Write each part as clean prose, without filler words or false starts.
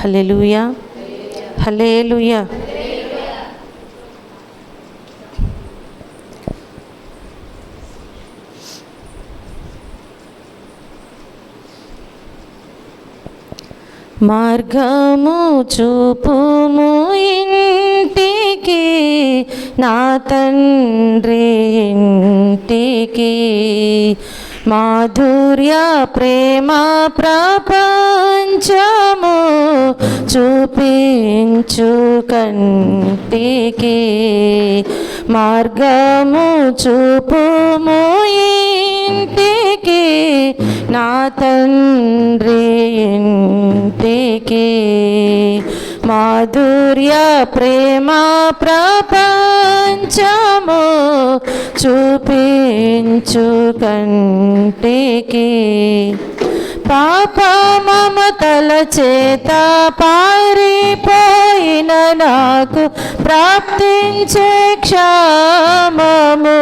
హల్లెలూయా, హల్లెలూయా. మార్గము చూపుము ఇంటికి, నా తండ్రి ఇంటికి. మాధుర్య ప్రేమ ప్రపంచము చూపించు కంటికి. మార్గము చూపుము ఇంటికి, నా తండ్రి ఇంటికి. మాధుర్య ప్రేమ ప్రపంచము చూపించు కంటికి. పాప మమతల చేత పారిపోయిన నాకు ప్రాప్తించే క్షేమము.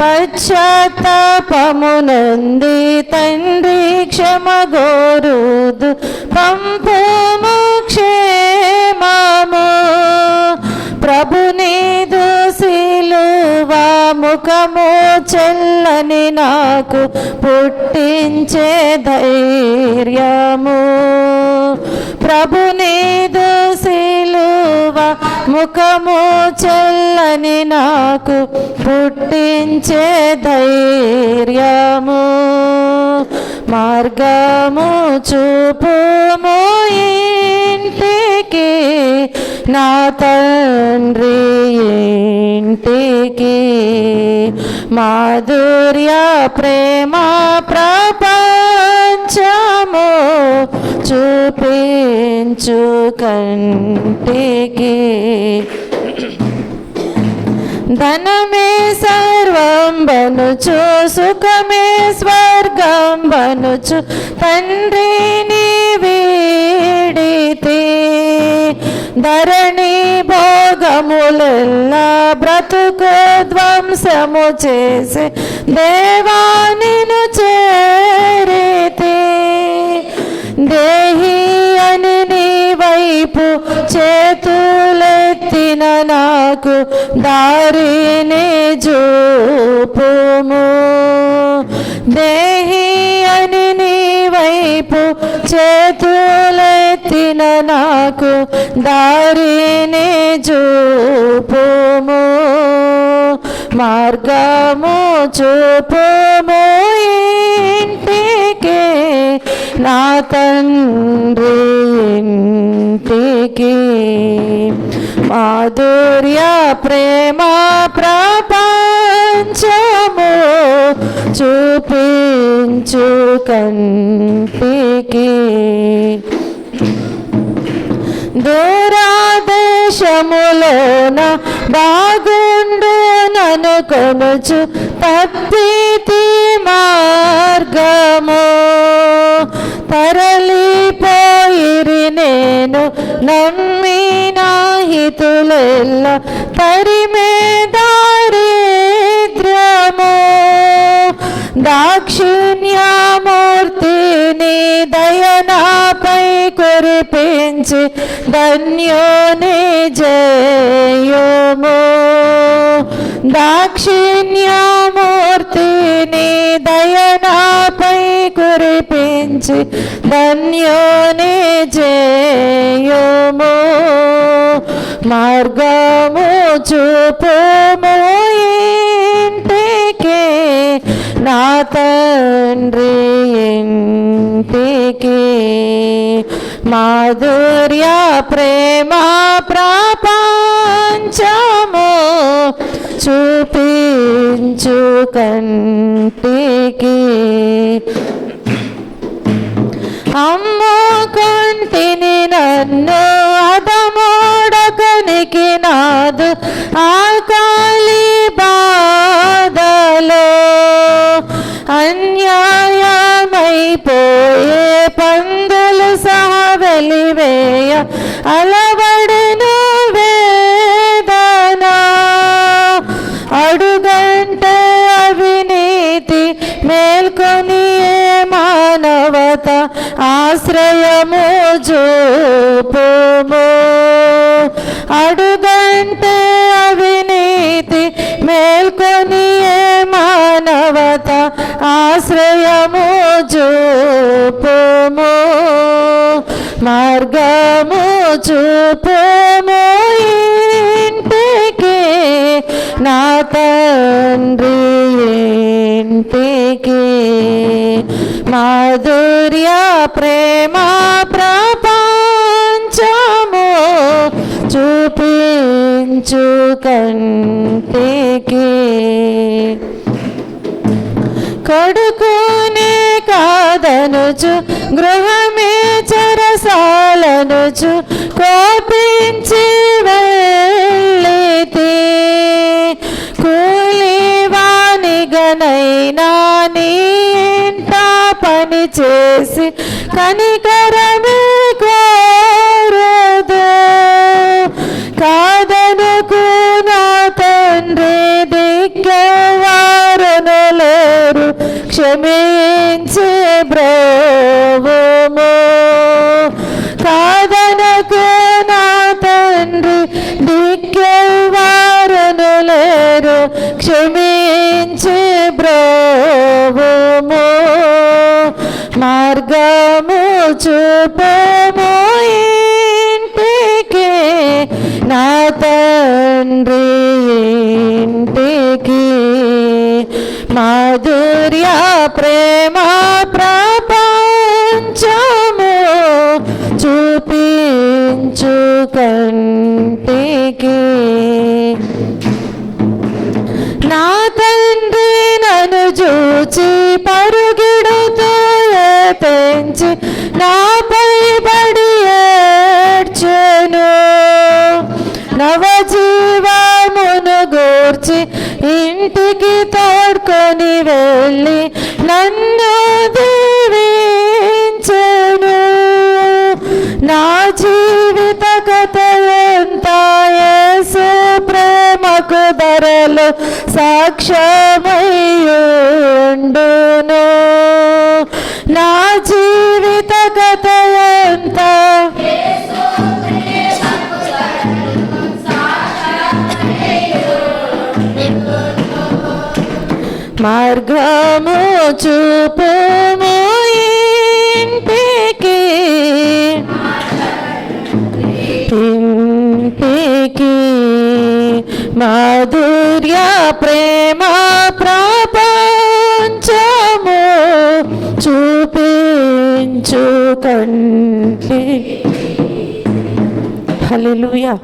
పశ్చాత్తాపమునంది తండ్రి క్షమగోరుదు పంపుము క్షేమము. ప్రభునిదు సిలువ ముఖము చెల్లని నాకు పుట్టించే ధైర్యము. ప్రభునిదు సిలువ ముఖము చెల్లని నాకు పుట్టించే ధైర్యము. మార్గము చూపుము ఇంటికి, నా తండ్రి ఇంటికి. మాధుర్య ప్రేమ ప్రపంచము చూపించు కంటికి. ధనమే సర్వం బనుచు, సుఖమే స్వర్గం బనుచు, తండ్రిని వీడితే. ధరణి భోగములెల్లా బ్రతుకు ధ్వంసము చేసి దేవానిను చేరితే. దేహి అని నీ వైపు చేతులెత్తిన నాకు దారిని చూపుము. దేహి అని నీ వైపు చేతులెత్తిన నాకు దారిని చూపుము. మార్గము చూపుము ఇంటికి, నా తండ్రి ఇంటికి. మాధుర్య ప్రేమ ప్రపంచము చూపించు కంటికి. దూరాదేశములోన బాగుండు నన్ను కొనుచు తప్పితి మార్గము. తరలిపోయిరి నేను నమ్మిన హితులెల్ల తరిమే దారిద్ర్యము. దాక్షిణ్యమూర్తిని దయనాపై కురిపించి ధన్యోని జయము. దాక్షిణ్యమూర్తిని దయనాపై కురిపించి ధన్యోని జయము. మార్గము చూపుము ఇంటికి, నా తండ్రి ఇంటికి. మాధుర్య ప్రేమ ప్రపంచము చూపించు కంటికి. అమ్ముకుంటిని నన్ను అదమోడకనికి నాదు ఆకలి బాధలో. అన్యాయమైపోయే పందులు సహా వెలివేయ అలవడను వేదన. అడుగంటే అవినీతి మేల్కొని మానవత ఆశ్రయము చూపుము. అడుగంటే అవినీతి మేల్కొని మానవత ఆశ్రయము చూపుము. మార్గము చూపుము ఇంటికి నా తండ్రి ఇంటికి. మాధుర్య ప్రేమ ప్రపంచము చూపించు కంటికి. కొడుకునే కాదనుచు గృహమే చెరసాలనుచు కోపించి వెళ్ళితి. కూలివానిగనైనా నీ ఇంట పని చేసి కనికరమే కోరదు. కాదనుకు నా తండ్రి దిక్కెవారును లేరు క్షమించి బ్రోవుము. కాదనుకు నా తండ్రి దిక్కెవారును లేరు క్షమించి బ్రోవుము. మార్గము చూపుము ఇంటికి నా తండ్రి ఇంటికి. మాధుర్య ప్రేమ ప్రపంచము చూపించు కంటికి. నా తండ్రి నన్ను చూచి పరుగిడుతూ పెంచి నాపై పడి ఏడ్చెను. నవజీవమును గూర్చి ఇంటికి తోడ్కొని వెళ్ళి నన్ను దీవించెను. నా జీవిత కథ ఎంత యేసు ప్రేమకు ధరలు సాక్ష్యమయ్యుండును. నా జీవిత కథ ఎంత మార్గము చూపుము ఇంటికి ఇంటికి. మాధుర్య ప్రేమ ప్రపంచము చూపించు కంటికి. హల్లెలూయా.